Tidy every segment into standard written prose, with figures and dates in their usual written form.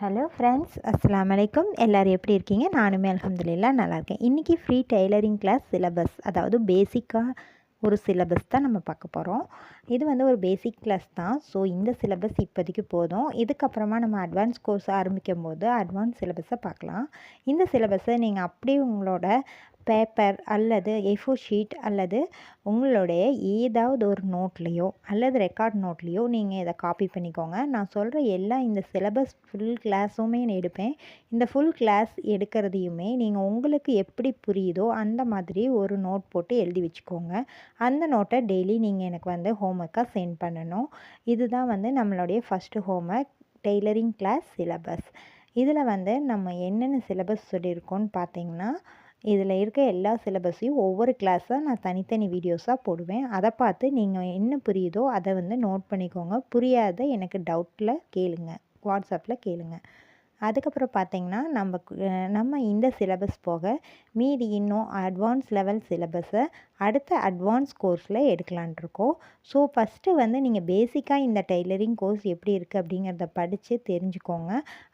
Hello friends, அஸ்ஸலாமு அலைக்கும். எல்லோரும் எப்படி இருக்கீங்க? நானுமே அல்ஹம்துலில்லாஹ் நல்லா இருக்கேன். இன்றைக்கி ஃப்ரீ டெய்லரிங் கிளாஸ் சிலபஸ், அதாவது பேசிக்காக ஒரு சிலபஸ் தான் நம்ம பார்க்க போகிறோம். இது வந்து ஒரு பேசிக் கிளாஸ் தான். ஸோ இந்த சிலபஸ் இப்போதைக்கு போதும். இதுக்கப்புறமா நம்ம அட்வான்ஸ் கோர்ஸ் ஆரம்பிக்கும் போது அட்வான்ஸ் சிலபஸை பார்க்கலாம். இந்த சிலபஸை நீங்கள் அப்படியே உங்களோட பேப்பர் அல்லது A4 ஷீட் அல்லது உங்களுடைய ஏதாவது ஒரு நோட்லேயோ அல்லது ரெக்கார்ட் நோட்லேயோ நீங்கள் இதை காப்பி பண்ணிக்கோங்க. நான் சொல்கிற இந்த சிலபஸ் ஃபுல் கிளாஸுமே நான் எடுப்பேன். இந்த ஃபுல் கிளாஸ் எடுக்கிறதையுமே நீங்கள் உங்களுக்கு எப்படி புரியுதோ அந்த மாதிரி ஒரு நோட் போட்டு எழுதி வச்சுக்கோங்க. அந்த நோட்டை டெய்லி நீங்கள் எனக்கு வந்து ஹோம்ஒர்க்காக சென்ட் பண்ணணும். இதுதான் வந்து நம்மளுடைய first homework, tailoring class syllabus. இதில் வந்து நம்ம என்னென்ன சிலபஸ் சொல்லியிருக்கோன்னு பார்த்தீங்கன்னா, இதில் இருக்க எல்லா சிலபஸையும் ஒவ்வொரு கிளாஸாக நான் தனித்தனி வீடியோஸாக போடுவேன். அதை பார்த்து நீங்கள் என்ன புரியுதோ அதை வந்து நோட் பண்ணிக்கோங்க. புரியாத எனக்கு டவுட்டில் கேளுங்க, வாட்ஸ்அப்பில் கேளுங்க. அதுக்கப்புறம் பார்த்திங்கன்னா நம்ம இந்த சிலபஸ் போக மீதி இன்னும் அட்வான்ஸ் லெவல் சிலபஸை அடுத்த அட்வான்ஸ் கோர்ஸில் எடுக்கலான்ட்ருக்கோம். ஸோ ஃபஸ்ட்டு வந்து நீங்கள் பேசிக்காக இந்த டெய்லரிங் கோர்ஸ் எப்படி இருக்குது அப்படிங்கிறத படித்து தெரிஞ்சுக்கோங்க.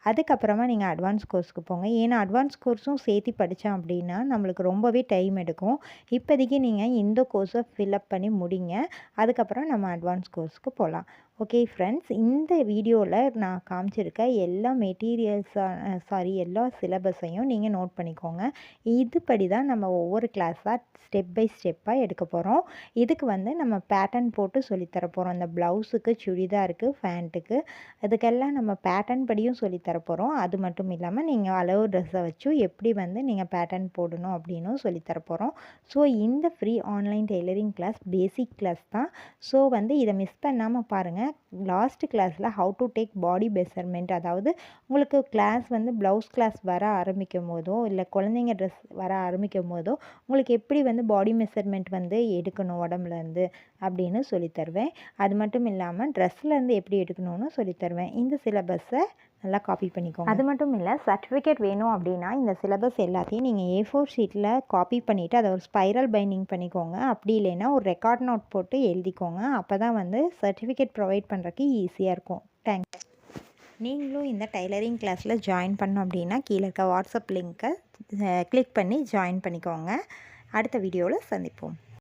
அதுக்கப்புறமா நீங்கள் அட்வான்ஸ் கோர்ஸுக்கு போங்க. ஏன்னா அட்வான்ஸ் கோர்ஸும் சேர்த்து படித்தோம் அப்படின்னா நம்மளுக்கு ரொம்பவே டைம் எடுக்கும். இப்போதைக்கு நீங்கள் இந்த கோர்ஸை ஃபில்அப் பண்ணி முடிங்க. அதுக்கப்புறம் நம்ம அட்வான்ஸ் கோர்ஸுக்கு போகலாம். ஓகே ஃப்ரெண்ட்ஸ், இந்த வீடியோவில் நான் காமிச்சிருக்க எல்லா எல்லா சிலபஸையும் நீங்கள் நோட் பண்ணிக்கோங்க. இதுபடி தான் நம்ம ஒவ்வொரு கிளாஸாக ஸ்டெப் பை ஸ்டெப்பாக எடுக்க போகிறோம். இதுக்கு வந்து நம்ம பேட்டர்ன் போட்டு சொல்லித்தர போகிறோம். இந்த ப்ளவுஸுக்கு, சுடிதாருக்கு, ஃபேண்ட்டுக்கு, அதுக்கெல்லாம் நம்ம பேட்டர்ன் படியும் சொல்லித்தர போகிறோம். அது மட்டும் இல்லாமல் நீங்கள் அளவு ட்ரெஸ்ஸை வச்சும் எப்படி வந்து நீங்கள் பேட்டர்ன் போடணும் அப்படின்னும் சொல்லித்தர போகிறோம். ஸோ இந்த free online tailoring class basic class தான். ஸோ வந்து இதை மிஸ் பண்ணாமல் பாருங்கள். லாஸ்ட் கிளாஸில் how to take body measurement, அதாவது உங்களுக்கு கிளாஸ் வந்து ப்ளவுஸ் கிளாஸ் வர ஆரம்பிக்கும் போதோ இல்லை குழந்தைங்க ட்ரெஸ் வர ஆரம்பிக்கும் போதோ உங்களுக்கு எப்படி வந்து பாடி மெஷர்மெண்ட் வந்து எடுக்கணும் உடம்புலேருந்து அப்படின்னு சொல்லித்தருவேன். அது மட்டும் இல்லாமல் ட்ரெஸ்லேருந்து எப்படி எடுக்கணும்னு சொல்லித்தருவேன். இந்த சிலபஸை நல்லா காப்பி பண்ணிக்கோங்க. அது மட்டும் இல்லை, சர்டிஃபிகேட் வேணும் அப்படின்னா இந்த சிலபஸ் எல்லாத்தையும் நீங்கள் A4 ஷீட்டில் காப்பி பண்ணிவிட்டு அதை ஒரு ஸ்பைரல் பைண்டிங் பண்ணிக்கோங்க. அப்படி இல்லைன்னா ஒரு ரெக்கார்ட் நோட் போட்டு எழுதிக்கோங்க. அப்போ தான் வந்து சர்டிஃபிகேட் ப்ரொவைட் பண்ணுறதுக்கு ஈஸியாக இருக்கும். தேங்க்ஸ். நீங்களும் இந்த டைலரிங் கிளாஸில் ஜாயின் பண்ணோம் அப்படின்னா கீழே இருக்க வாட்ஸ்அப் லிங்க்கை கிளிக் பண்ணி ஜாயின் பண்ணிக்கோங்க. அடுத்த வீடியோவில் சந்திப்போம்.